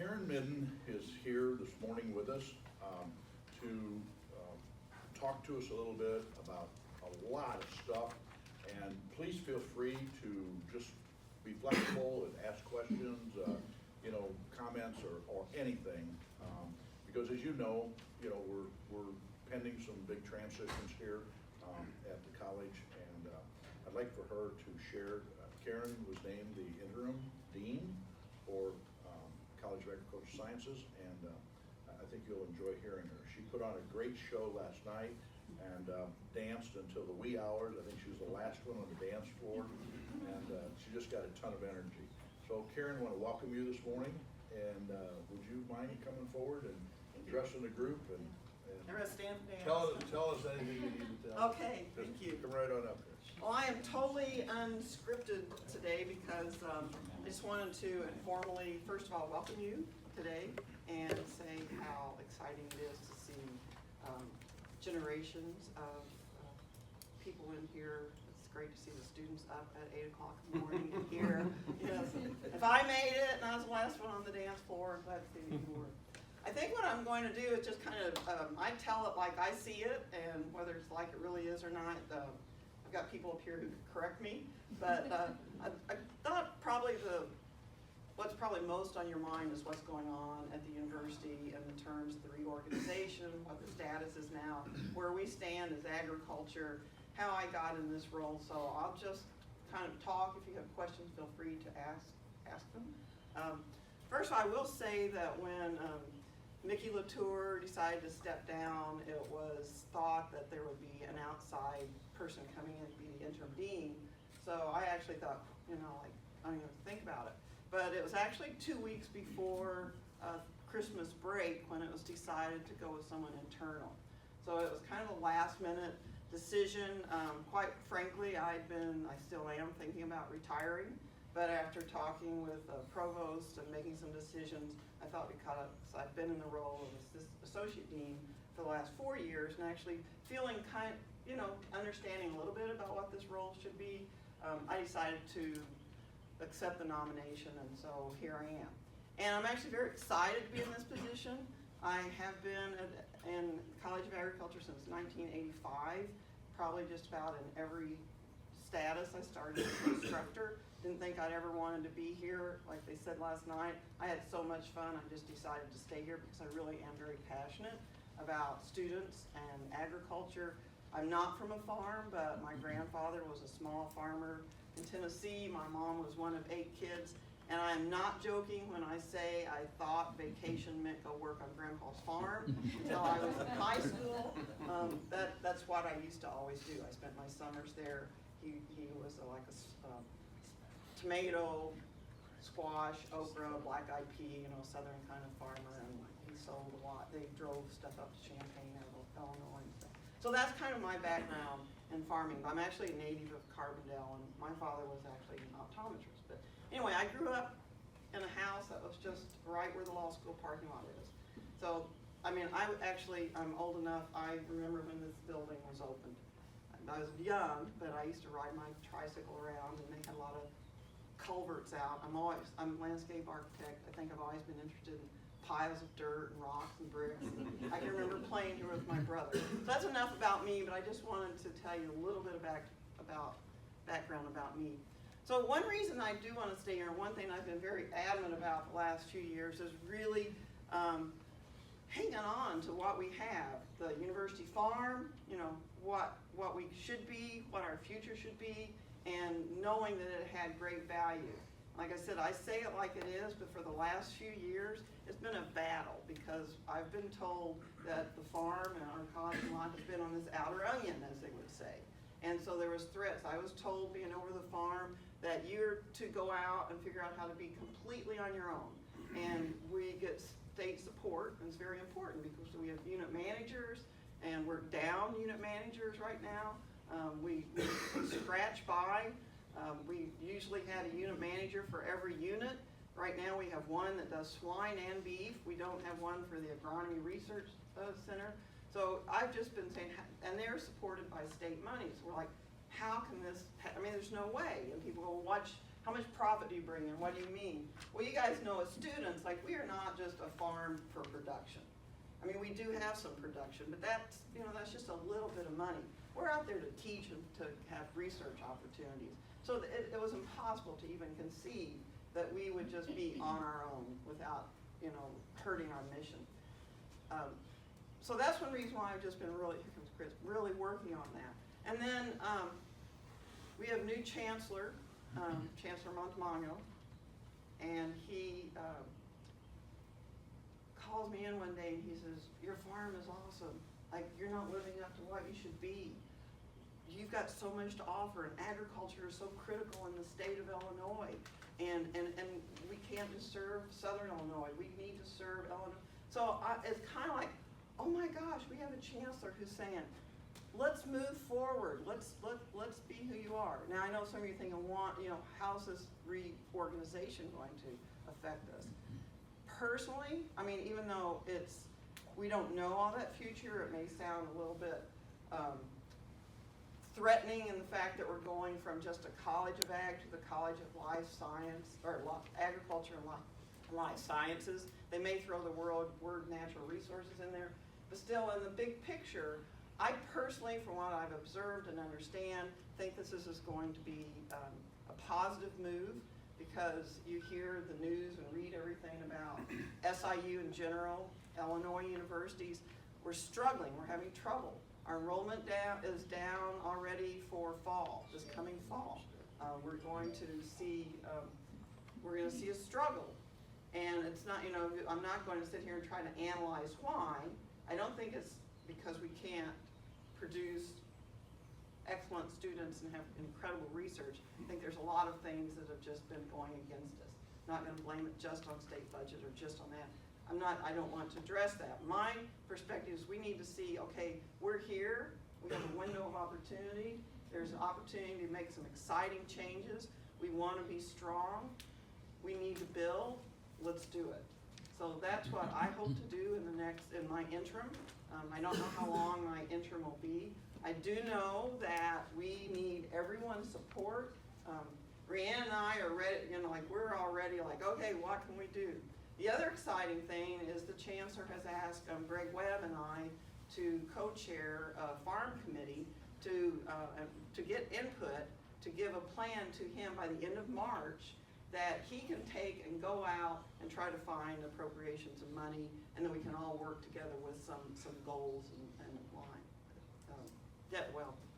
Karen Midden is here this morning with us to talk to us a little bit about a lot of stuff. And please feel free to just be flexible and ask questions, comments or anything. Because as you know, we're pending some big transitions here at the college, and I'd like for her to share. Karen was named the interim dean for College of Agricultural Sciences, and I think you'll enjoy hearing her. She put on a great show last night and danced until the wee hours. I think she was the last one on the dance floor, and she just got a ton of energy. So Karen, I want to welcome you this morning, and would you mind coming forward and addressing the group and stand and dance. tell us anything you need to tell. Okay, thank you. Come right on up here. Well, I am totally unscripted today because I just wanted to informally, first of all, welcome you today and say how exciting it is to see generations of people in here. It's great to see the students up at 8 o'clock in the morning and here. If I made it and I was the last one on the dance floor, I'm glad to see you more. I think what I'm going to do is just kind of, I tell it like I see it, and whether it's like it really is or not, I've got people up here who can correct me, but I thought probably what's probably most on your mind is what's going on at the university in terms of the reorganization, what the status is now, where we stand as agriculture, how I got in this role. So I'll just kind of talk. If you have questions, feel free to ask them. First, I will say that when Mickey Latour decided to step down, it was thought that there would be an outside person coming in to be the interim dean. So I actually thought, I don't even think about it. But it was actually 2 weeks before Christmas break when it was decided to go with someone internal. So it was kind of a last minute decision. Quite frankly, I still am thinking about retiring. But after talking with the provost and making some decisions, I thought because I've been in the role of associate dean for the last 4 years and actually feeling understanding a little bit about what this role should be, I decided to accept the nomination, and so here I am. And I'm actually very excited to be in this position. I have been in College of Agriculture since 1985, probably just about in every status. I started as an instructor. Didn't think I'd ever wanted to be here. Like they said last night, I had so much fun, I just decided to stay here because I really am very passionate about students and agriculture. I'm not from a farm, but my grandfather was a small farmer in Tennessee. My mom was one of 8 kids, and I'm not joking when I say I thought vacation meant go work on Grandpa's farm until I was in high school. That's what I used to always do. I spent my summers there. He was like a tomato, squash, okra, black-eyed pea, southern kind of farmer, and he sold a lot. They drove stuff up to Champaign, Illinois, and stuff. So that's kind of my background in farming. I'm actually a native of Carbondale, and my father was actually an optometrist. But anyway, I grew up in a house that was just right where the law school parking lot is. So, I'm old enough, I remember when this building was opened. I was young, but I used to ride my tricycle around, and they had a lot of culverts out. I'm a landscape architect. I think I've always been interested in piles of dirt and rocks and bricks. And I can remember playing here with my brother. So that's enough about me, but I just wanted to tell you a little bit about background about me. So one reason I do want to stay here, and one thing I've been very adamant about the last few years, is really hanging on to what we have. The university farm, what we should be, what our future should be, and knowing that it had great value. Like I said, I say it like it is, but for the last few years, it's been a battle because I've been told that the farm and our college lot has been on this outer onion, as they would say. And so there was threats. I was told being over the farm that you're to go out and figure out how to be completely on your own. And we get state support, and it's very important because we have unit managers, and we're down unit managers right now. We scratch by. We usually had a unit manager for every unit. Right now we have one that does swine and beef. We don't have one for the Agronomy Research Center. So I've just been saying, and they're supported by state money. So we're like, how can this, there's no way. And people go, How much profit do you bring in? What do you mean? Well, you guys know as students, like, we are not just a farm for production. I mean, we do have some production, but that's, that's just a little bit of money. We're out there to teach and to have research opportunities. So it was impossible to even conceive that we would just be on our own without, hurting our mission. So that's one reason why I've just been really, here comes Chris, really working on that. And then we have new chancellor, Chancellor Montemagno, and he calls me in one day and he says, your farm is awesome. Like, you're not living up to what you should be. You've got so much to offer, and agriculture is so critical in the state of Illinois. And we can't just serve Southern Illinois. We need to serve Illinois. So it's kind of like, oh my gosh, we have a chancellor who's saying, let's move forward. Let's be who you are. Now I know some of you thinking, how's this reorganization going to affect us? Personally, I mean, even though we don't know all that future, it may sound a little bit threatening in the fact that we're going from just a college of ag to the college of life science, or agriculture and life sciences. They may throw the word natural resources in there, but still in the big picture, I personally, from what I've observed and understand, think this is going to be a positive move, because you hear the news and read everything about SIU in general, Illinois universities. We're struggling, we're having trouble. Our enrollment is down already for fall, this coming fall. We're going to see a struggle. And it's not, I'm not going to sit here and try to analyze why. I don't think it's because we can't produce excellent students and have incredible research. I think there's a lot of things that have just been going against us. Not going to blame it just on state budget or just on that. I don't want to address that. My perspective is we need to see, okay, we're here, we have a window of opportunity, there's an opportunity to make some exciting changes, we want to be strong, we need to build, let's do it. So that's what I hope to do in my interim. I don't know how long my interim will be. I do know that we need everyone's support. Rhiannon and I are ready, we're already like, okay, what can we do? The other exciting thing is the chancellor has asked Greg Webb and I to co-chair a farm committee to get input, to give a plan to him by the end of March that he can take and go out and try to find appropriations of money, and then we can all work together with some goals and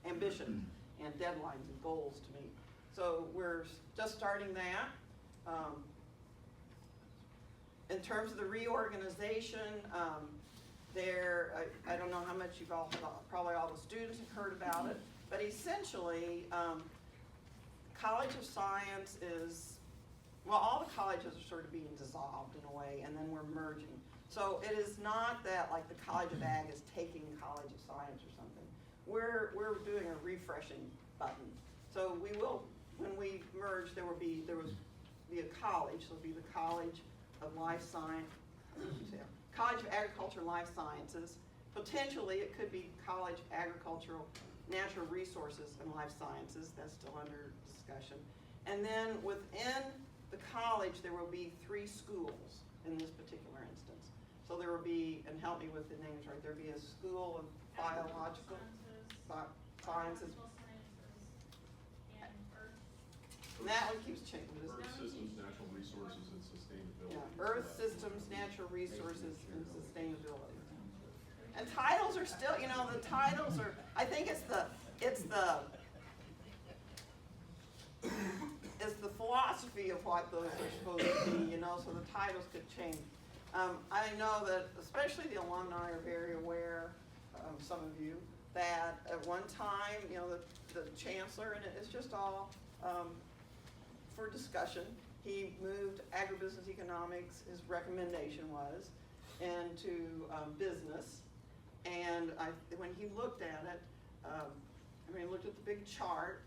ambition and deadlines and goals to meet. So we're just starting that. In terms of the reorganization, I don't know how much you've all, probably all the students have heard about it, but essentially, College of Science is, well, all the colleges are sort of being dissolved in a way, and then we're merging. So it is not that like the College of Ag is taking College of Science or something. We're doing a refreshing button. So we will, when we merge, there will be a college, so it'll be the College of Life Science, College of Agriculture and Life Sciences. Potentially, it could be College of Agricultural, Natural Resources and Life Sciences. That's still under discussion. And then within the college, there will be 3 schools in this particular instance. So there will be, and help me with the names, right? There'll be a school of biological sciences. And that one keeps changing. Earth systems, natural resources, and sustainability. Yeah, Earth systems, natural resources, and sustainability. And titles are still, the titles are, I think it's the philosophy of what those are supposed to be, so the titles could change. I know that especially the alumni are very aware, some of you, that at one time, the chancellor, and it's just all for discussion, he moved agribusiness economics, his recommendation was, into business. And when he looked at it, looked at the big chart,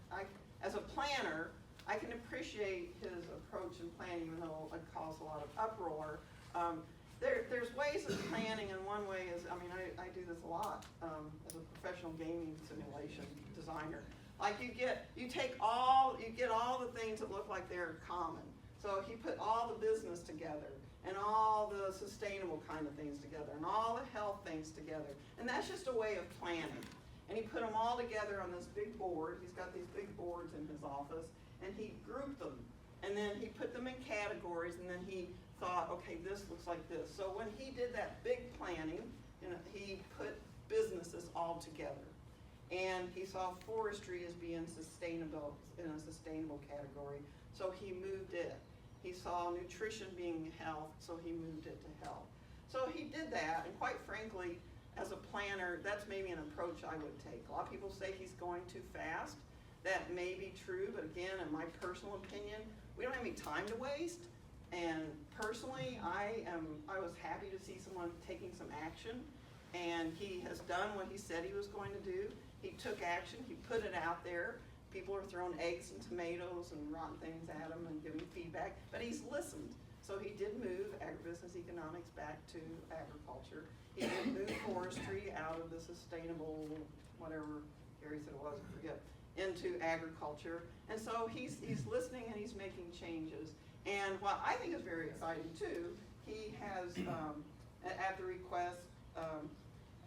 as a planner, I can appreciate his approach in planning, even though it caused a lot of uproar. There's ways of planning, and one way is, I do this a lot as a professional gaming simulation designer. Like you get all the things that look like they're common. So he put all the business together, and all the sustainable kind of things together, and all the health things together. And that's just a way of planning. And he put them all together on this big board. He's got these big boards in his office, and he grouped them. And then he put them in categories, and then he thought, okay, this looks like this. So when he did that big planning, he put businesses all together. And he saw forestry as being sustainable, in a sustainable category, so he moved it. He saw nutrition being health, so he moved it to health. So he did that, and quite frankly, as a planner, that's maybe an approach I would take. A lot of people say he's going too fast. That may be true, but again, in my personal opinion, we don't have any time to waste. And personally, I was happy to see someone taking some action, and he has done what he said he was going to do. He took action, he put it out there. People are throwing eggs and tomatoes and rotten things at him and giving feedback, but he's listened. So he did move agribusiness economics back to agriculture. He did move forestry out of the sustainable, whatever Gary said it was, I forget, into agriculture. And so he's listening and he's making changes. And what I think is very exciting too, he has, at the request,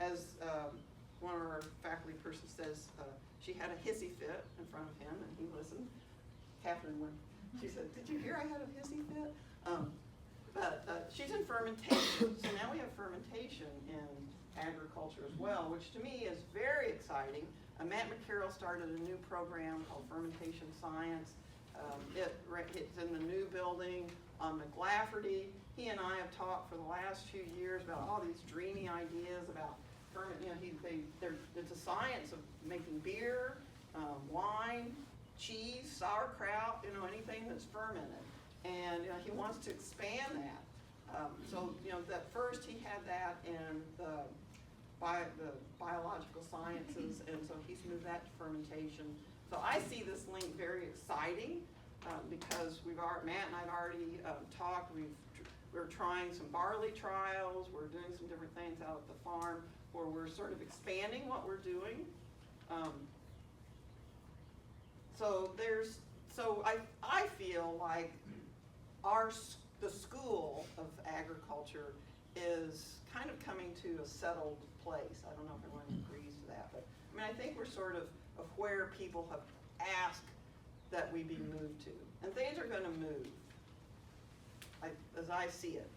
as one of our faculty persons says, she had a hissy fit in front of him, and he listened. Catherine went, she said, did you hear I had a hissy fit? But she's in fermentation, so now we have fermentation in agriculture as well, which to me is very exciting. Matt McCarroll started a new program called Fermentation Science. It's in the new building on McLafferty. He and I have talked for the last few years about all these dreamy ideas about it's a science of making beer, wine, cheese, sauerkraut, anything that's fermented. And he wants to expand that. So that first he had that in the biological sciences, and so he's moved that to fermentation. So I see this link very exciting because Matt and I've already talked. We're trying some barley trials. We're doing some different things out at the farm where we're sort of expanding what we're doing. So I feel like the school of agriculture is kind of coming to a settled place. I don't know if everyone agrees to that, but I think we're sort of where people have asked that we be moved to, and things are going to move, as I see it.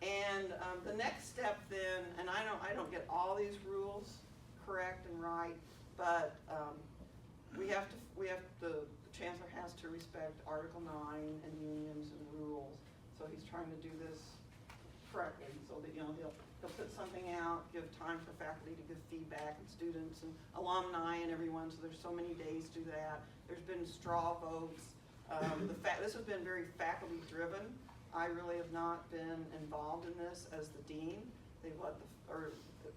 And the next step then, and I don't get all these rules correct and right, but the chancellor has to respect Article 9 and unions and rules. So he's trying to do this correctly, so that he'll put something out, give time for faculty to give feedback, and students and alumni and everyone. So there's so many days to do that. There's been straw votes. This has been very faculty driven. I really have not been involved in this as the dean. They've let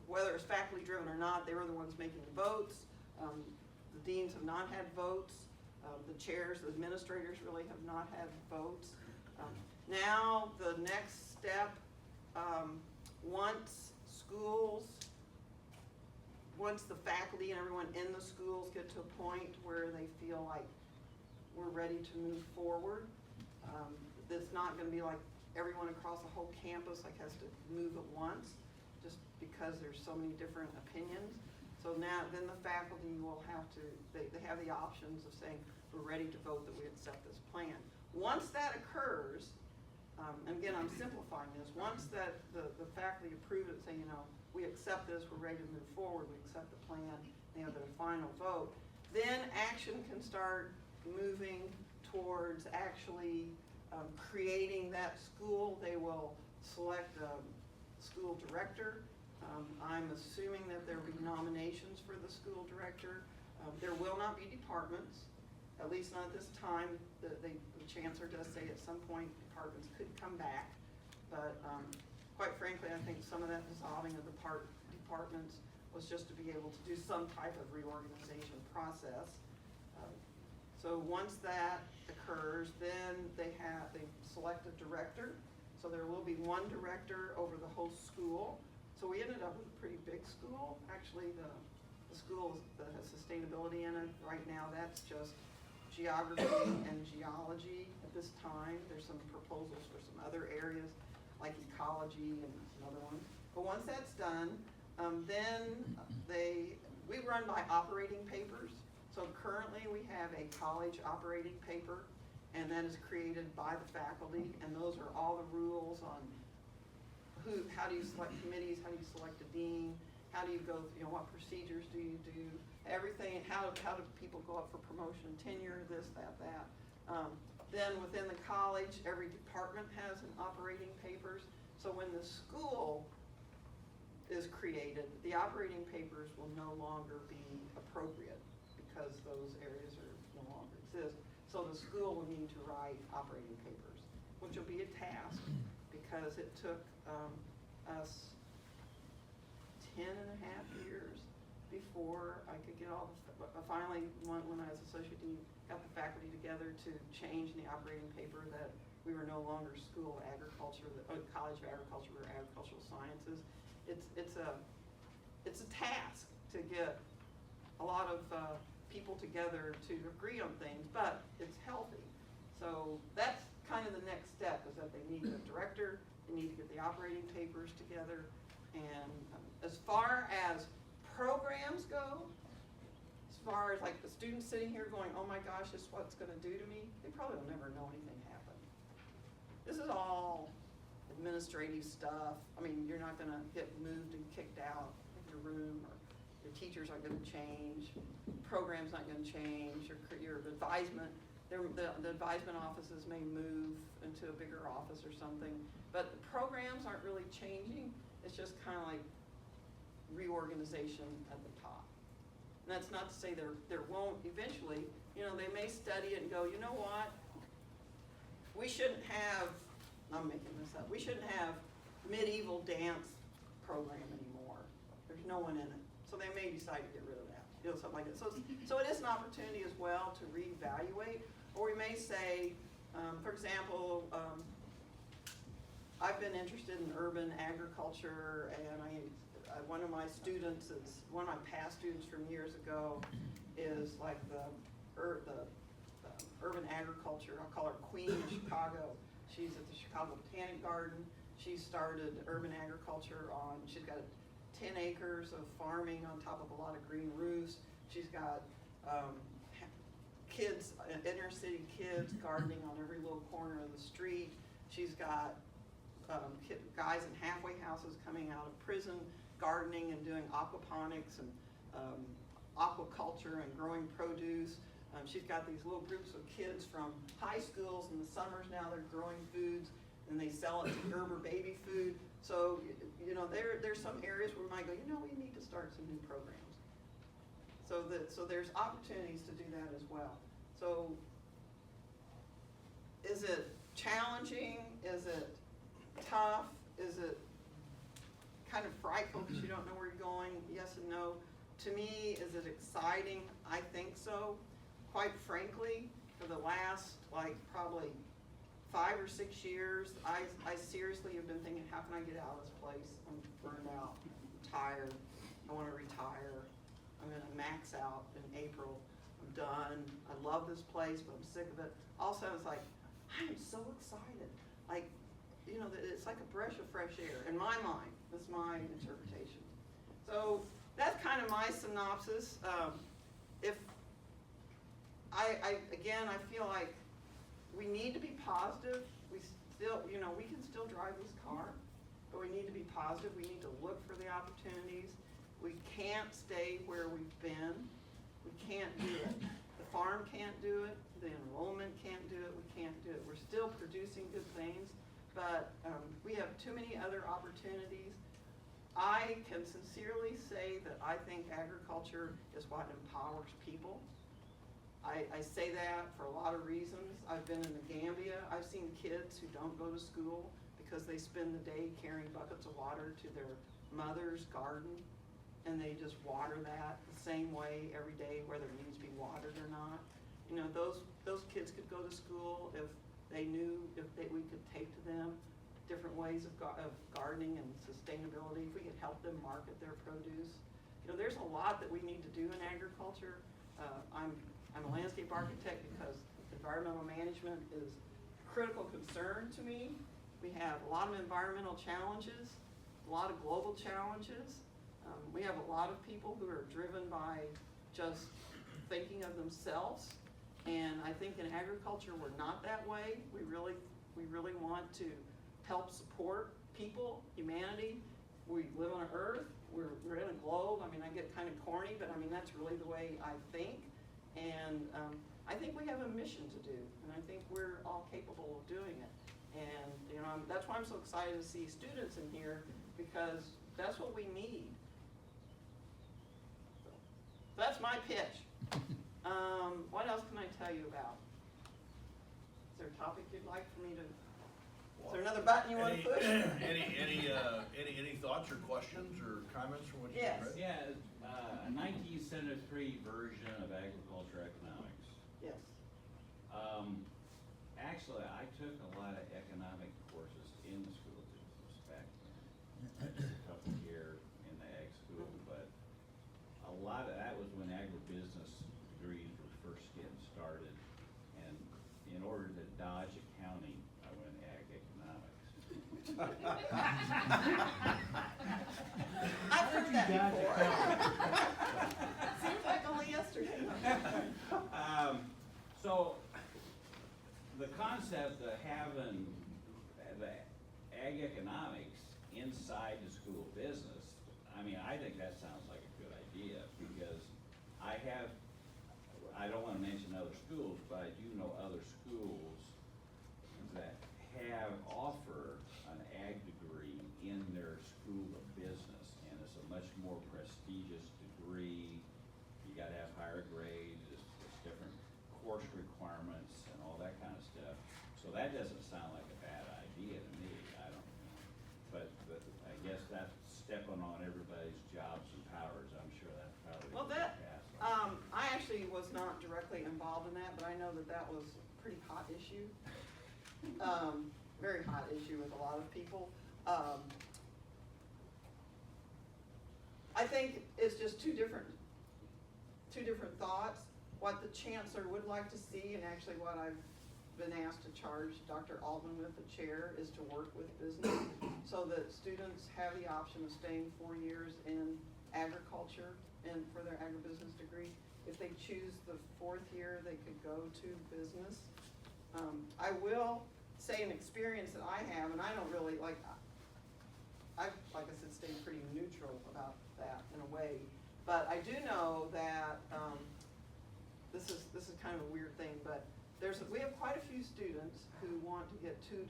whether it's faculty driven or not, they were the ones making the votes. The deans have not had votes. The chairs, the administrators really have not had votes. Now the next step, once the faculty and everyone in the schools get to a point where they feel like we're ready to move forward, it's not going to be like everyone across the whole campus has to move at once, just because there's so many different opinions. So now, then the faculty will have to, they have the options of saying, we're ready to vote that we accept this plan. Once that occurs, and again, I'm simplifying this, once that the faculty approve it, say, we accept this, we're ready to move forward, we accept the plan, they have their final vote, then action can start moving towards actually creating that school. They will select a school director. I'm assuming that there will be nominations for the school director. There will not be departments, at least not at this time. The chancellor does say at some point departments could come back, but quite frankly, I think some of that dissolving of the departments was just to be able to do some type of reorganization process. So once that occurs, then they select a director. So there will be one director over the whole school. So we ended up with a pretty big school. Actually, the the schools that has sustainability in it. Right now, that's just geography and geology at this time. There's some proposals for some other areas, like ecology and some other ones. But once that's done, then we run by operating papers. So currently we have a college operating paper, and that is created by the faculty, and those are all the rules on how do you select committees, how do you select a dean, how do you go, what procedures do you do, everything, how do people go up for promotion, tenure, this, that. Then within the college, every department has an operating papers. So when the school is created, the operating papers will no longer be appropriate because those areas no longer exist. So the school will need to write operating papers, which will be a task because it took us 10 and a half years before I could get all the, finally, when I was associate dean, got the faculty together to change in the operating paper that we were no longer school agriculture, college of agriculture, we were agricultural sciences. It's a task to get a lot of people together to agree on things, but it's healthy. So that's kind of the next step, is that they need a director, they need to get the operating papers together, and as far as programs go, as far as like the students sitting here going, oh my gosh, this is what it's gonna do to me, they probably will never know anything happened. This is all administrative stuff. I mean, you're not gonna get moved and kicked out of your room, or your teachers aren't gonna change, program's not gonna change, your advisement, the advisement offices may move into a bigger office or something, but the programs aren't really changing. It's just kind of like reorganization at the top. And that's not to say there won't eventually, they may study it and go, you know what? We shouldn't have, I'm making this up, we shouldn't have medieval dance program anymore. There's no one in it. So they may decide to get rid of that, something like that. So it is an opportunity as well to reevaluate, or we may say, for example, I've been interested in urban agriculture, and one of my students is, one of my past students from years ago is like the urban agriculture, I'll call her Queen of Chicago. She's at the Chicago Botanic Garden. She started urban agriculture she's got 10 acres of farming on top of a lot of green roofs. She's got kids, inner city kids gardening on every little corner of the street. She's got guys in halfway houses coming out of prison, gardening and doing aquaponics and aquaculture and growing produce. She's got these little groups of kids from high schools in the summers now. They're growing foods and they sell it to Gerber baby food. So, there's some areas where we might go, we need to start some new programs. So there's opportunities to do that as well. So is it challenging? Is it tough? Is it kind of frightful because you don't know where you're going? Yes and no. To me, is it exciting? I think so. Quite frankly, for the last probably 5 or 6 years, I seriously have been thinking, how can I get out of this place? I'm burned out, I'm tired, I want to retire. I'm going to max out in April. I'm done. I love this place, but I'm sick of it. Also, I was like, I am so excited. It's like a breath of fresh air in my mind. That's my interpretation. So that's kind of my synopsis. I feel like we need to be positive. We can still drive this car, but we need to be positive. We need to look for the opportunities. We can't stay where we've been. We can't do it. The farm can't do it. The enrollment can't do it. We can't do it. We're still producing good things, but we have too many other opportunities. I can sincerely say that I think agriculture is what empowers people. I say that for a lot of reasons. I've been in the Gambia. I've seen kids who don't go to school because they spend the day carrying buckets of water to their mother's garden, and they just water that the same way every day, whether it needs to be watered or not. Those kids could go to school if they knew we could take to them different ways of gardening and sustainability. If we could help them market their produce, You know, there's a lot that we need to do in agriculture. I'm a landscape architect because environmental management is a critical concern to me. We have a lot of environmental challenges, a lot of global challenges. We have a lot of people who are driven by just thinking of themselves. And I think in agriculture, we're not that way. We really want to help support people, humanity. We live on an earth, we're in a globe. I mean, I get kind of corny, but I mean, that's really the way I think. And I think we have a mission to do, and I think we're all capable of doing it. And, you know, that's why I'm so excited to see students in here, because that's what we need. So, that's my pitch. What else can I tell you about? Is there a topic you'd like for me to, is there another button you want to push? Any thoughts or questions or comments from what you Yes. read? Yeah, a 1973 version of agriculture economics. Yes. Actually, I took a lot of economic courses in the School of Business back then. A couple year in the ag school, but a lot of that was when agribusiness degrees were first getting started. And in order to dodge accounting, I went ag economics. I've heard that before. Seems like only yesterday. So the concept of having the ag economics inside the School of Business, I mean, I think that sounds like a good idea, because I don't want to mention other schools, but I do know other schools that offer an ag degree in their School of Business, and it's a much more prestigious degree. You gotta have higher grades, it's different course requirements and all that kind of stuff. So that doesn't sound like a bad idea to me, I don't know. But I guess that's stepping on everybody's jobs and powers, I'm sure that's probably. Well, that, I actually was not directly involved in that, but I know that that was a pretty hot issue. Very hot issue with a lot of people. I think it's just two different thoughts. What the chancellor would like to see, and actually what I've been asked to charge Dr. Altman with, the chair, is to work with business so that students have the option of staying 4 years in agriculture and for their agribusiness degree. If they choose the 4th year, they could go to business. I will say an experience that I have, and I don't really like I said, stayed pretty neutral about that in a way, but I do know that this is kind of a weird thing, but we have quite a few students who want to get two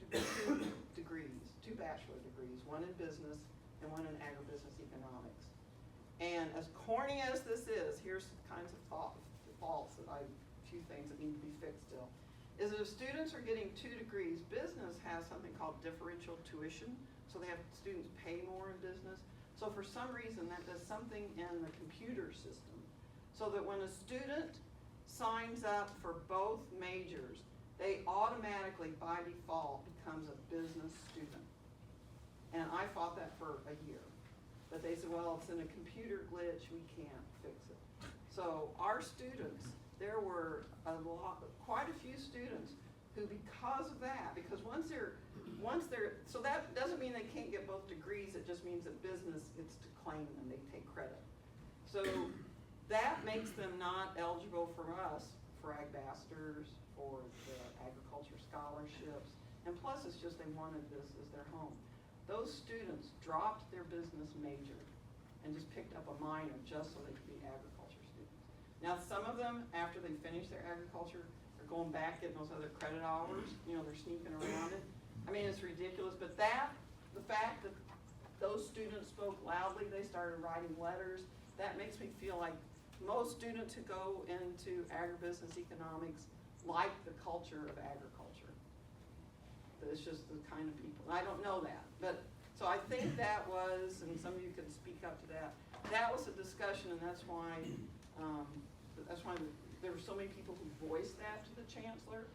degrees, 2 bachelor degrees, one in business and one in agribusiness economics. And as corny as this is, here's some kinds of faults a few things that need to be fixed still. Is that if students are getting 2 degrees, business has something called differential tuition, so they have students pay more in business. So for some reason, that does something in the computer system, so that when a student signs up for both majors, they automatically, by default, becomes a business student. And I fought that for a year. But they said, well, it's in a computer glitch, we can't fix it. So our students, there were quite a few students who, because of that, because once they're, so that doesn't mean they can't get both degrees, it just means that business, it's to claim them, they take credit. So that makes them not eligible for us, for Agbasters, for the agriculture scholarships, and plus it's just they wanted this as their home. Those students dropped their business major and just picked up a minor just so they could be agriculture students. Now some of them, after they finish their agriculture, are going back getting those other credit hours, you know, they're sneaking around it. I mean, it's ridiculous, but the fact that those students spoke loudly, they started writing letters, that makes me feel like most students who go into agribusiness economics like the culture of agriculture. It's just the kind of people, and I don't know that, but, so I think that was, and some of you can speak up to that, that was a discussion, and that's why there were so many people who voiced that to the chancellor,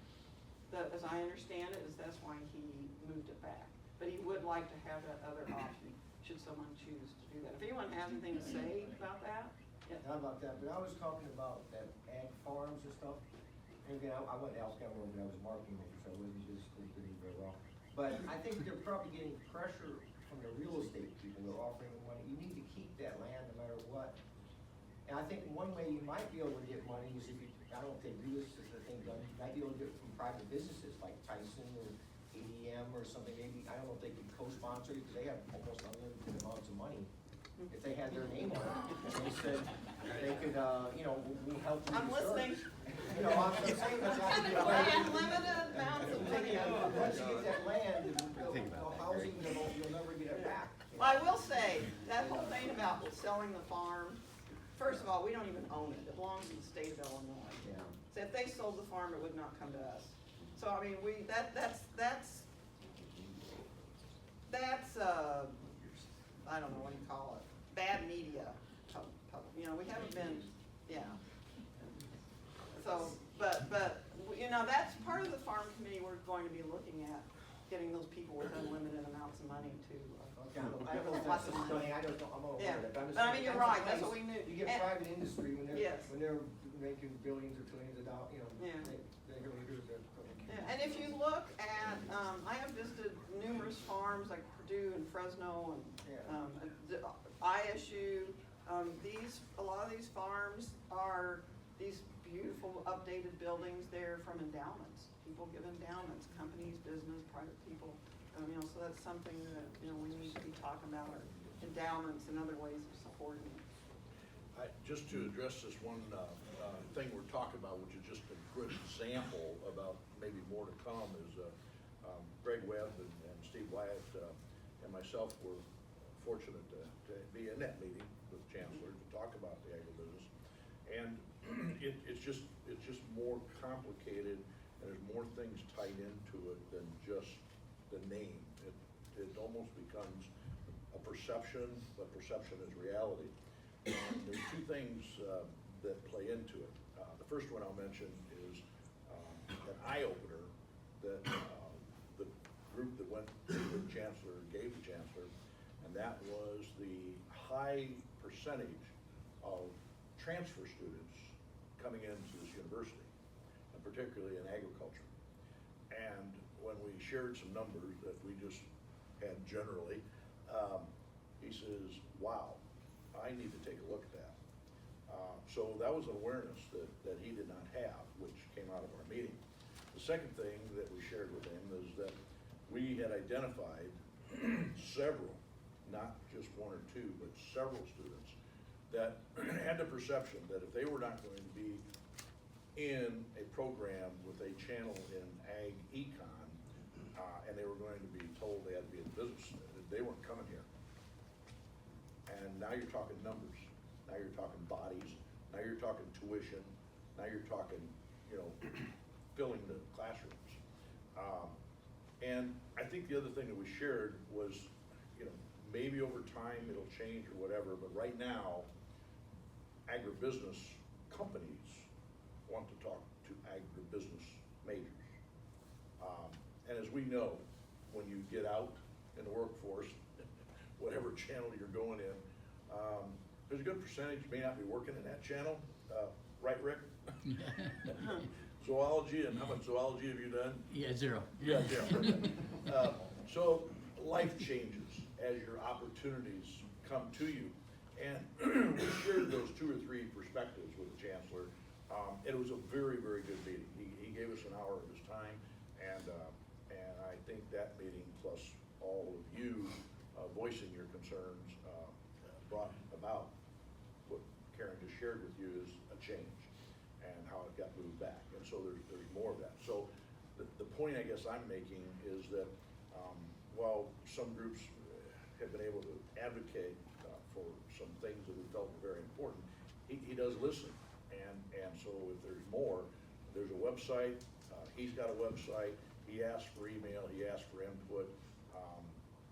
that, as I understand it, is that's why he moved it back. But he would like to have that other option. should someone choose to do that. If anyone has anything to say about that, yeah. Not about that, but I was talking about that ag farms and stuff. And again, I went to Alabama when I was marketing manager, so I wasn't just doing very well. But I think they're probably getting pressure from the real estate people. They're offering them money. You need to keep that land no matter what. And I think one way you might be able to get money is if you, I don't know if they do this as a thing done, you might be able to get it from private businesses like Tyson or ADM or something. Maybe, I don't know if they could co-sponsor it because they have almost unlimited amounts of money. If they had their name on it, and they said they could, you know, we'll help you. I'm listening. You know, I'm saying that. Unlimited amounts of money. Once you get that land, the housing, you'll never get it back. Well, I will say, that whole thing about selling the farm, first of all, we don't even own it. It belongs to the state of Illinois. Yeah. So if they sold the farm, it would not come to us. So, I mean, that's I don't know, what do you call it? Bad media, you know, we haven't been, yeah. So, but, you know, that's part of the farm committee we're going to be looking at, getting those people with unlimited amounts of money to. Okay, I don't know if that's just money, I don't know, I'm not aware of it. But I mean, you're right, that's what we knew. You get And- private industry when Yes. they're making billions or trillions of dollars, you know, Yeah. they really do their. Yeah, and if you look at, I have visited numerous farms like Purdue and Fresno and, the ISU. A lot of these farms are these beautiful updated buildings. They're from endowments. People give endowments, companies, business, private people. You know, so that's something that, you know, we need to be talking about, or endowments and other ways of supporting it. Just to address this one thing we're talking about, which is just a good example about maybe more to come, is Greg Webb and Steve Wyatt and myself were fortunate to be in that meeting with Chancellor to talk about the agribusiness. And it's just more complicated, and there's more things tied into it than just the name. It almost becomes a perception, but perception is reality. And there's two things that play into it. The first one I'll mention is an eye-opener that the group that went to the Chancellor gave the Chancellor, and that was the high percentage of transfer students coming into this university, and particularly in agriculture. And when we shared some numbers that we just had generally, he says, wow, I need to take a look at that. So that was an awareness that he did not have, which came out of our meeting. The second thing that we shared with him is that we had identified several, not just one or two, but several students that had the perception that if they were not going to be in a program with a channel in ag econ, and they were going to be told they had to be in business, that they weren't coming here. And now you're talking numbers, now you're talking bodies, now you're talking tuition, now you're talking, you know, filling the classrooms. And I think the other thing that we shared was, you know, maybe over time it'll change or whatever, but right now, agribusiness companies want to talk to agribusiness majors. And as we know, when you get out in the workforce, whatever channel you're going in, there's a good percentage you may not be working in that channel, right, Rick? Zoology, and how much zoology have you done? Yeah, zero. Yeah, yeah. So life changes as your opportunities come to you. And we shared those 2 or 3 perspectives with the Chancellor. It was a very, very good meeting. He gave us an hour of his time, and I think that meeting, plus all of you voicing your concerns, brought about what Karen just shared with you is a change and how it got moved back. And so there's more of that. So the point I guess I'm making is that while some groups have been able to advocate for some things that we felt were very important, he does listen. And so if there's more, there's a website, he's got a website, he asks for email, he asks for input.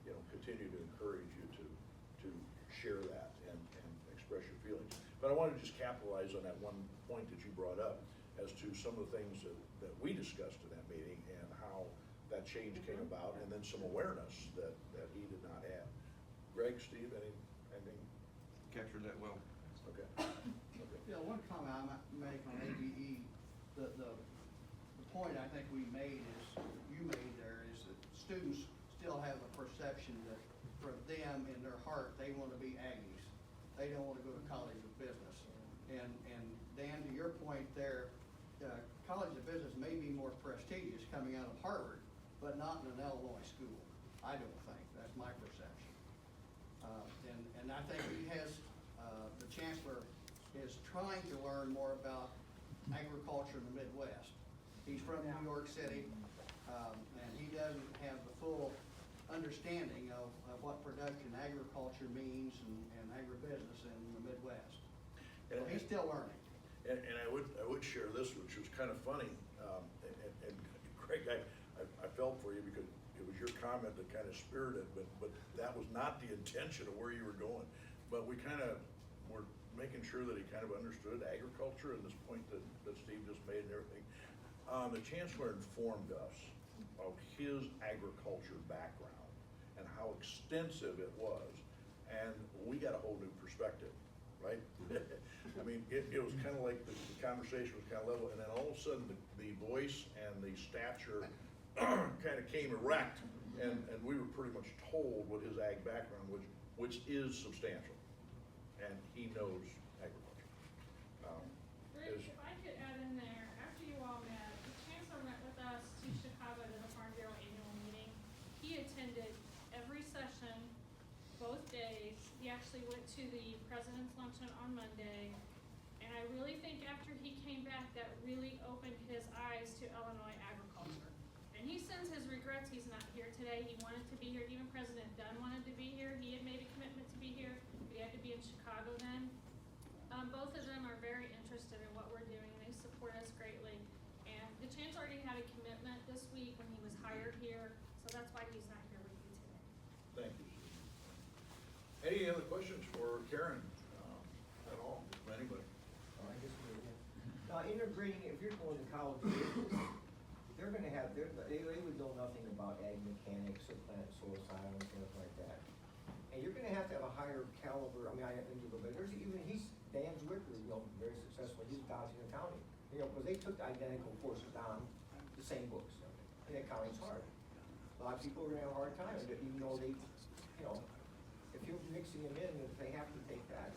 You know, continue to encourage you to share that and express your feelings. But I want to just capitalize on that one point that you brought up as to some of the things that we discussed in that meeting and how that change came about, and then some awareness that he did not have. Greg, Steve, anything? Captured that well. Okay. Okay. Yeah, one comment I might make on AGE, the point I think we made is, you made there, is that students still have a perception that for them, in their heart, they want to be Aggies. They don't want to go to College of Business. And Dan, to your point there, College of Business may be more prestigious coming out of Harvard, but not in an Illinois school. I don't think, that's my perception. And I think he has, the chancellor is trying to learn more about agriculture in the Midwest. He's from New York City, and he doesn't have the full understanding of what production agriculture means and agribusiness in the Midwest. So he's still learning. And I would share this, which was kind of funny, and Craig, I felt for you because it was your comment that kind of spirited, but that was not the intention of where you were going. But we kind of were making sure that he kind of understood agriculture and this point that Steve just made and everything. The chancellor informed us of his agriculture background and how extensive it was, and we got a whole new perspective, right? I mean, it was kind of like the conversation was kind of level, and then all of a sudden the voice and the stature kind of came erect, and we were pretty much told what his ag background was, which is substantial, and he knows agriculture. Rick, if I could add in there, after you all met, the chancellor went with us to Chicago to the Farm Bureau annual meeting. He attended every session, both days. He actually went to the president's luncheon on Monday. And I really think after he came back, that really opened his eyes to Illinois agriculture. And he sends his regrets he's not here today. He wanted to be here. Even President Dunn wanted to be here. He had made a commitment to be here, but he had to be in Chicago then. Both of them are very interested in what we're doing. They support us greatly. And the chancellor already had a commitment this week when he was hired here, so that's why he's not here with you today. Thank you. Any other questions for Karen at all, from anybody? I guess we do. Integrating, if you're going to college, they're gonna have, they would know nothing about ag mechanics or plant soil science, things like that. And you're gonna have a higher caliber, I mean, I think you go, but there's even, Dan Zwicker, very successful, he's Dodging Accounting. Because they took identical courses on the same books, and accounting's hard. A lot of people are gonna have a hard time, even though they, if you're mixing them in, if they have to take that,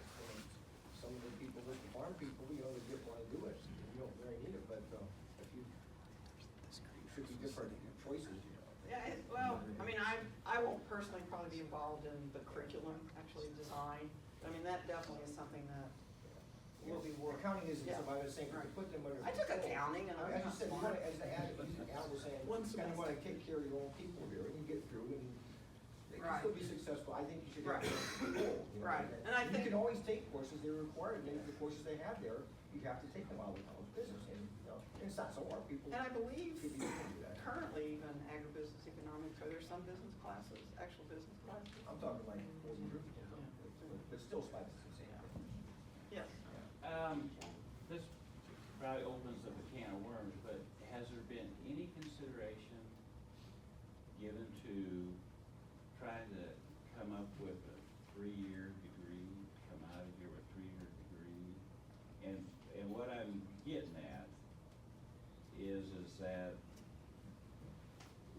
some of the people, the farm people, they just wanna do it, you don't really need it, but, if you, should be different choices, Yeah, well, I mean, I won't personally probably be involved in the curriculum, actually design. I mean, that definitely is something that will be work. Accounting isn't, Yeah. so I was saying, Right. put them under. I took control. accounting and I was As you not said, you smart. wanna, as Al was saying, One you kinda wanna semester. take care of your own people here and get through and they can Right. still be successful. I think you should have Right. control. Right. And I You think- can always take courses, they're required, maybe the courses they have there, you have to take them out of the college business and, and it's not so hard, people. And I believe should be able to do that. currently even agribusiness economics, are there some business classes, actual business classes? I'm talking like, but still spices the same. Yes. This probably opens up a can of worms, but has there been any consideration given to trying to come up with a 3-year degree, come out of here with a 3-year degree? And what I'm getting at is that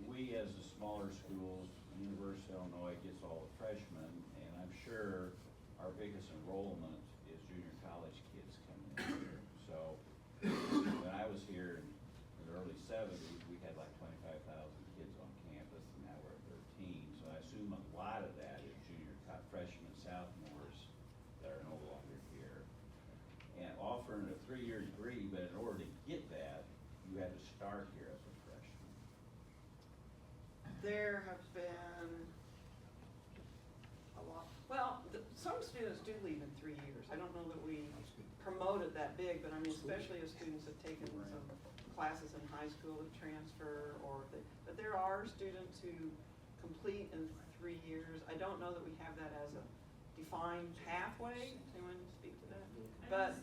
we as the smaller schools, University of Illinois gets all the freshmen, and I'm sure our biggest enrollment is junior college kids coming in here. So when I was here in the early 70s, we had like 25,000 kids on campus, and now we're at 13. So I assume a lot of that is freshmen, sophomores that are no longer here. And offering a 3-year degree, but in order to get that, you had to start here as a freshman. There have been a lot, well, some students do leave in 3 years. I don't know that we promote it that big, but I mean, especially if students have taken some classes in high school that transfer, but there are students who complete in 3 years. I don't know that we have that as a defined pathway. Anyone speak to that? But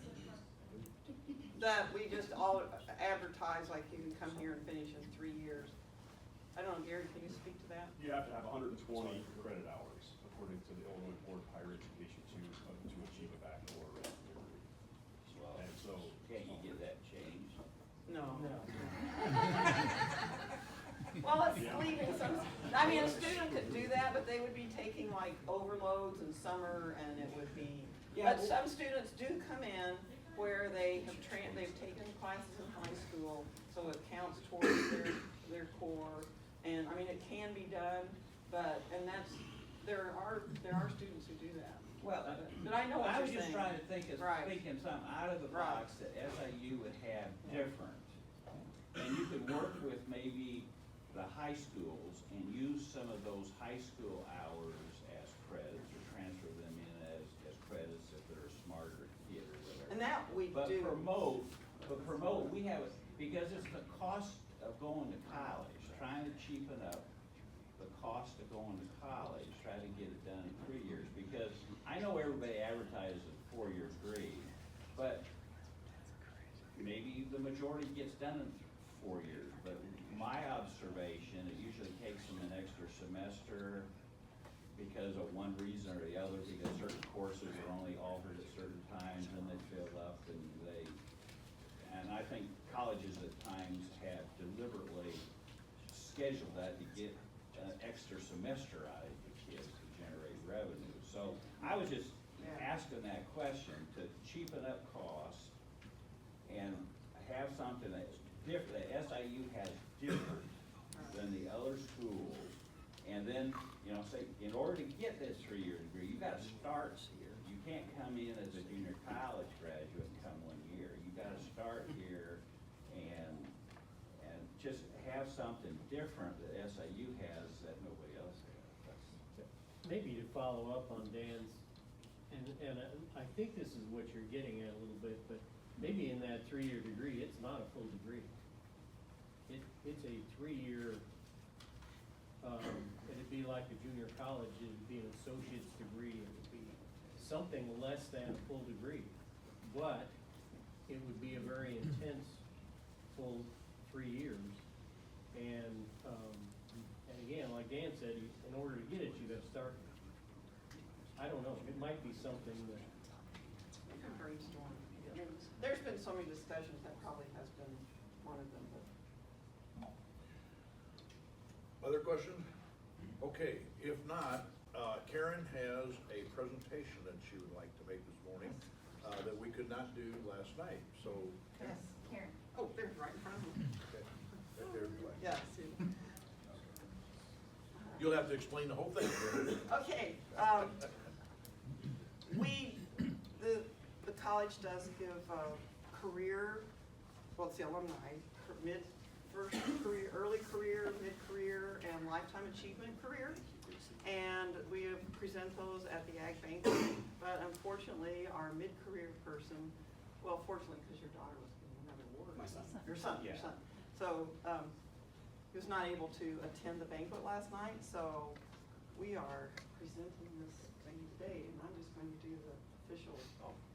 that we just all advertise like you can come here and finish in 3 years. I don't know, Gary, can you speak to that? You have to have 120 credit hours according according to the Illinois Board of Higher Education to achieve a baccalaureate degree. Well, And so, can't you get that changed? No. Well, it's leaving some, I mean, a student could do that, but they would be taking like overloads in summer and it would be, Yeah, but some students do come in where they have they've taken classes in high school, so it counts towards their core. And, I mean, it can be done, but, and that's, there are students who do that. Well, But I know what I you're was just saying. trying to think of, Right. thinking something out of the Right. box that SIU would have different. And you could work with maybe the high schools and use some of those high school hours as credits or transfer them in as credits if they're a smarter kid or whatever. And that we But do. promote, we have it, because it's the cost of going to college, trying to cheapen up the cost of going to college, try to get it done in 3 years, because I know everybody advertises a 4-year degree, but maybe the majority gets done in 4 years, but my observation, it usually takes them an extra semester because of one reason or the other, because certain courses are only offered at certain times and they fill up and I think colleges at times have deliberately scheduled that to get an extra semester out of the kids to generate revenue. So I was just asking that question to cheapen up costs and have something that's different, that SIU has different than the other schools. And then, you know, say, in order to get this 3-year degree, you gotta start here. You can't come in as a junior college graduate and come 1 year. You gotta start here and just have something different that SIU has that nobody else has. Maybe to follow up on Dan's, and I think this is what you're getting at a little bit, but maybe in that 3-year degree, it's not a full degree. It's a 3-year, it'd be like a junior college, it'd be an associate's degree, it would be something less than a full degree. But it would be a very intense, full 3 years. And again, like Dan said, in order to get it, you gotta start. I don't know, it might be something that, We can brainstorm. I mean, there's been so many discussions, that probably has been one of them, but. Other questions? Okay, if not, Karen has a presentation that she would like to make this morning, that we could not do last night, so. Yes. Karen. Oh, they're right in front of me. Okay, right there, like. Yeah. You'll have to explain the whole thing, Karen. Okay, the college does give career, well, it's the alumni, first career, early career, mid-career, and lifetime achievement career. And we present those at the Ag Banquet, but unfortunately, our mid-career person, well, fortunately, because your daughter was getting another award. My son. Your son, your Yeah. son. So, he was not able to attend the banquet last night, so we are presenting this thing today, and I'm just going to do the official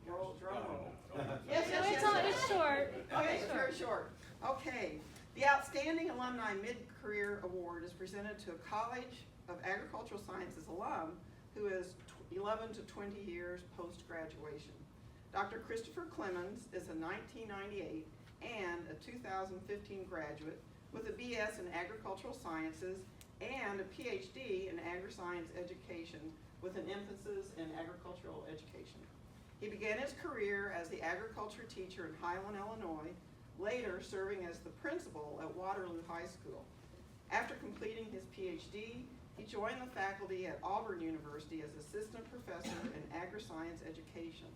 drum roll. Yes, No, yes, yes. it's short. Okay, it's very short. Okay, the Outstanding Alumni Mid-Career Award is presented to a College of Agricultural Sciences alum who is 11 to 20 years post-graduation. Dr. Christopher Clemens is a 1998 and a 2015 graduate with a BS in Agricultural Sciences and a PhD in Agri-Science Education with an emphasis in agricultural education. He began his career as the agriculture teacher in Highland, Illinois, later serving as the principal at Waterloo High School. After completing his PhD, he joined the faculty at Auburn University as assistant professor in agri-science education.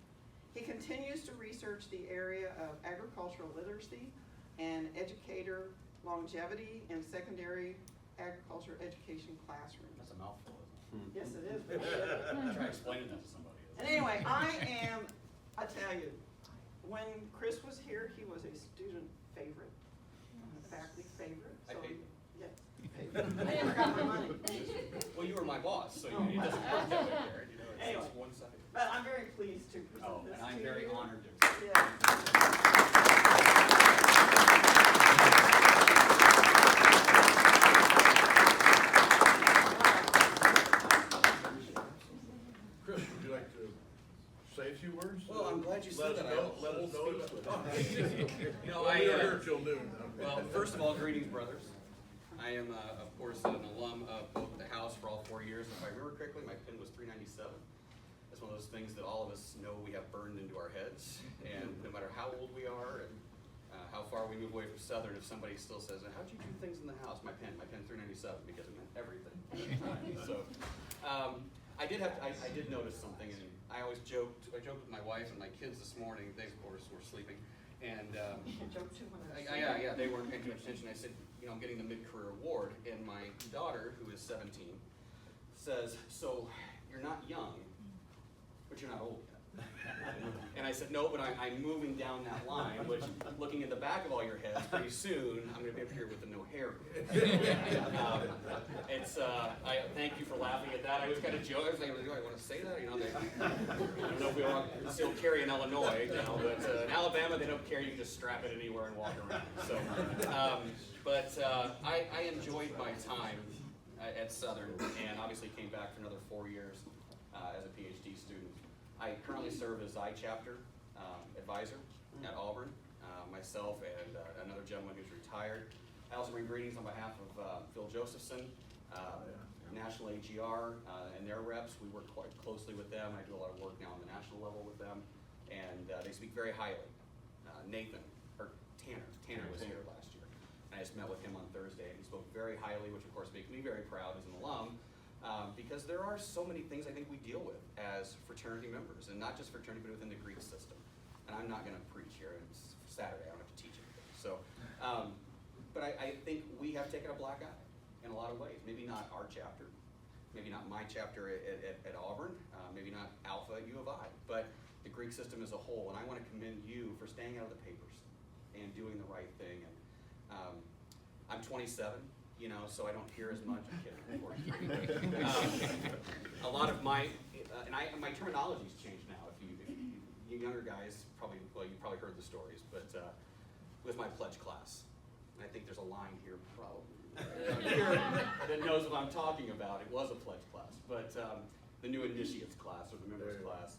He continues to research the area of agricultural literacy and educator longevity in secondary agriculture education classrooms. That's a mouthful, isn't Yes, it is. it? Try explaining that to somebody. And anyway, I tell you, when Chris was here, he was a student favorite, a faculty favorite. I So, paid you. yeah, favorite. I never got my money. Well, you were my boss, so Oh. it doesn't work that way, Karen, you know, Anyway. it's one-sided. But I'm very pleased to present Oh, this and to you. I'm very honored to. Yeah. Well, first of all, greetings, brothers. I am, of course, an alum of both the House for all 4 years. If I remember correctly, my pin was 397. That's one of those things that all of us know we have burned into our heads. And no matter how old we are and how far we move away from Southern, if somebody still says, how'd you do things in the House? My pen 397, because it meant everything. So, I did notice something, and I joked with my wife and my kids this morning. They, of course, were sleeping. And Joke too when I was yeah, they weren't paying too much attention. I said, I'm getting the mid-career award, and my daughter, who is 17, says, so you're not young, but you're not old yet. And I said, no, but I'm moving down that line, which, looking at the back of all your heads, pretty soon, I'm gonna be up here with the no hair. I thank you for laughing at that. I was kind of joking. I was like, do I want to say that? I don't know if we want to still carry in Illinois, but in Alabama, they don't carry. You can just strap it anywhere and walk around. So, I enjoyed my time at Southern, and obviously came back for another 4 years as a PhD student. I currently serve as I-Chapter advisor at Auburn, myself and another gentleman who's retired. I also bring greetings on behalf of Phil Josephson, National AGR, and their reps. We work quite closely with them. I do a lot of work now on the national level with them, and they speak very highly. Tanner was here last year, and I just met with him on Thursday, and he spoke very highly, which of course makes me very proud as an alum, because there are so many things I think we deal with as fraternity members, and not just fraternity, but within the Greek system. And I'm not going to preach here, it's Saturday, I don't have to teach anything. So, but I think we have taken a black eye in a lot of ways. Maybe not our chapter, maybe not my chapter at Auburn, maybe not Alpha at U of I, but the Greek system as a whole. And I want to commend you for staying out of the papers and doing the right thing. And I'm 27, so I don't hear as much. I'm kidding, of course. A lot of my terminology's changed now. If you younger guys you probably heard the stories, but with my pledge class, and I think there's a line here probably that knows what I'm talking about. It was a pledge class, but the new initiates class or the members class.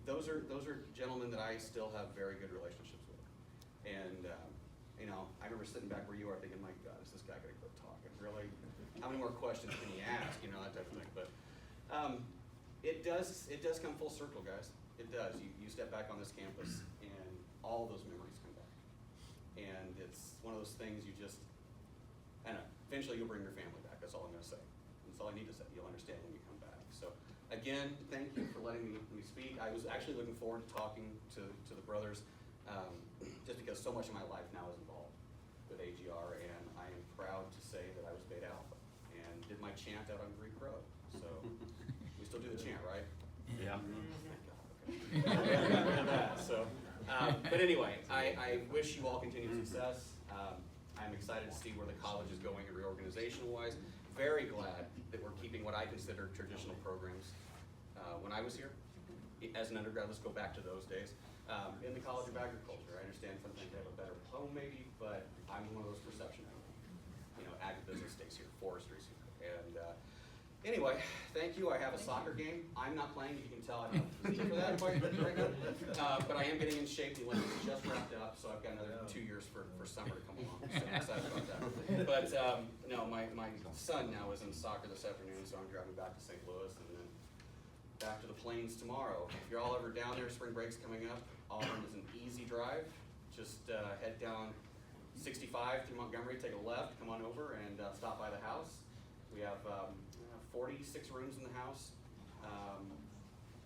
Those are gentlemen that I still have very good relationships with, and I remember sitting back where you are thinking, my God, is this guy gonna quit talking? Really? How many more questions can he ask? That type of thing. But it does come full circle, guys. It does. You step back on this campus, and all those memories come back. And it's one of those things you just, I don't know, eventually you'll bring your family back. That's all I'm going to say. That's all I need to say. You'll understand when you come back. So, again, thank you for letting me speak. I was actually looking forward to talking to the brothers, just because so much of my life now is involved with AGR, and I am proud to say that I was Beta Alpha and did my chant out on Greek Road. So, we still do the chant, right? Yeah. Thank God. So, but anyway, I wish you all continued success. I'm excited to see where the college is going reorganization-wise. Very glad that we're keeping what I consider traditional programs. When I was here, as an undergrad, let's go back to those days, in the College of Agriculture. I understand sometimes they have a better home maybe, but I'm one of those perception agribusiness stays here, forestry's here. And anyway, thank you. I have a soccer game. I'm not playing, you can tell. I don't have physique for that right now. But I am getting in shape. The Olympics just wrapped up, so I've got another 2 years for summer to come along. So I'm excited about that. But no, my son now is in soccer this afternoon, so I'm driving back to St. Louis and then back to the Plains tomorrow. If you're all ever down there, spring break's coming up. Auburn is an easy drive. Just head down 65 through Montgomery, take a left, come on over and stop by the house. We have 46 rooms in the house,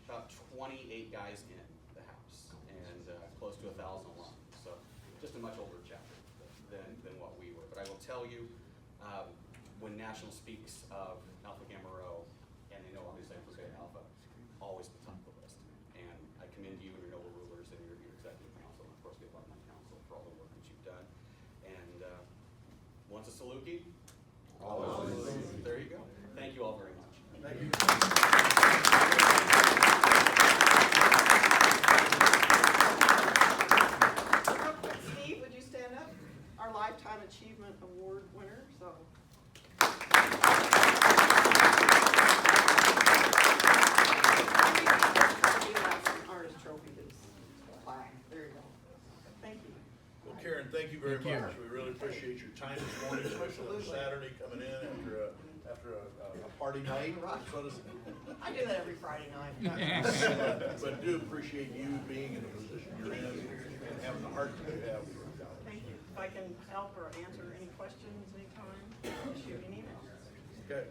about 28 guys in the house, and close to 1,000 alums. So just a much older chapter than what we were. But I will tell you, when National speaks of Alpha Gamma Rho, and they know obviously I'm for Beta Alpha, always at the top of the list. And I commend you and your noble rulers and your executive council, and of course the alumni council for all the work that you've done. And once a Saluki, always. There you go. Thank you all very much. Thank you. Steve, would you stand up? Our Lifetime Achievement Award winner, so. Artist trophy is plaque. There you go. Thank you. Well, Karen, thank thank you very Thank you. much. We really appreciate your time this morning, especially on Absolutely. Saturday coming in after a party night. So does- I do that every Friday night. But do appreciate you being in the position you're in and having the heart that you have for the college. Thank you. If I can help or answer any questions anytime, shoot me an email. Okay.